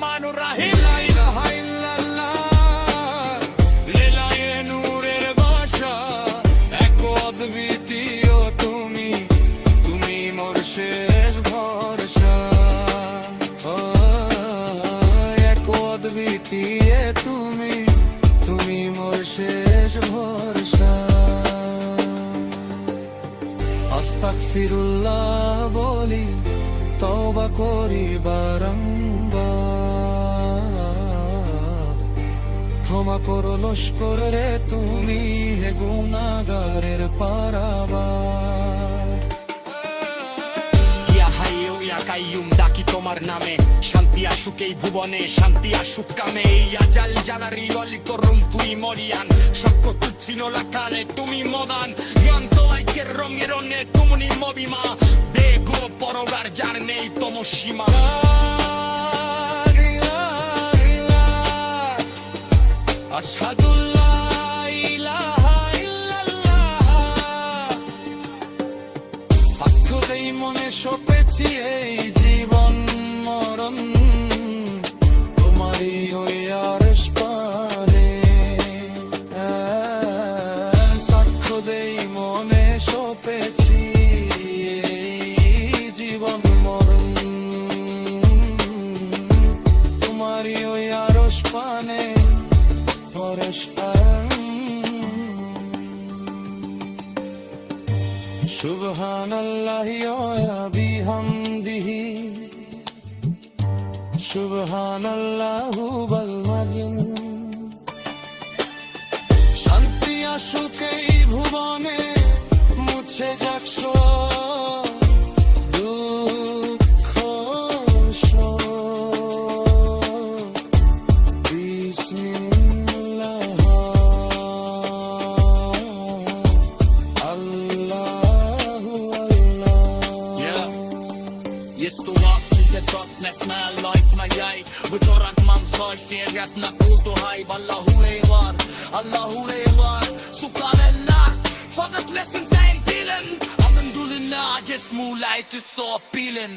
রহমানুর রাহিম। লা ইলাহা ইল্লাল্লাহ, লীলায়ে নূরের ভাষা, এক অদ্বিতীয় তুমি, তুমি মোর শেষ ভরসা। এক অদ্বিতীয় তুমি, তুমি মোর শেষ ভরসা। আস্তাগফিরুল্লাহ বলি, তওবা করি বারংবার, ক্ষমা করো লস্কর রে তুমি, হে গুনাহগারের পারাবার। ইয়া হাইয়ু ইয়া কাইয়ুম, ডাকি তোমার নামে, শান্তি আসুক এই ভুবনে, শান্তি আসুক কামে। ইয়া জাল জালারি অলি করুম তুই মরিয়ান, সক্য তুচ্ছিন লাকানে তুমি মদান, জ্ঞান্ত ঐক্যের রঙের রঙে তুমি মবিমা, দেখো পরবার যার নেই তম সীমা। আশহাদু লা ইলাহা ইল্লাল্লাহ, সাক্ষ্য দেই মনে সপেছি এই জীবন মরণ, তোমারই ওই আরশ পানে। সাক্ষ্য দেই মনে সপেছি এই জীবন মরণ, তোমারই ওই আরশ পানে। সুবহানাল্লাহি ওয়া বিহামদিহি, সুবহানাল্লাহু ওয়াল মাজিদ। শান্তি আসুক এই ভুবনে, মুছে যাক সব দুঃখ শোক। বিসমিল্লাহ, Allahu Allah. Jest du vaktige tot nesme light na jeg, betorak man sag ser ret na ut og haib. Allahu var, subhanallah, for the blessings that in dilen. Alhamdulillah, yes mulai to so feeling.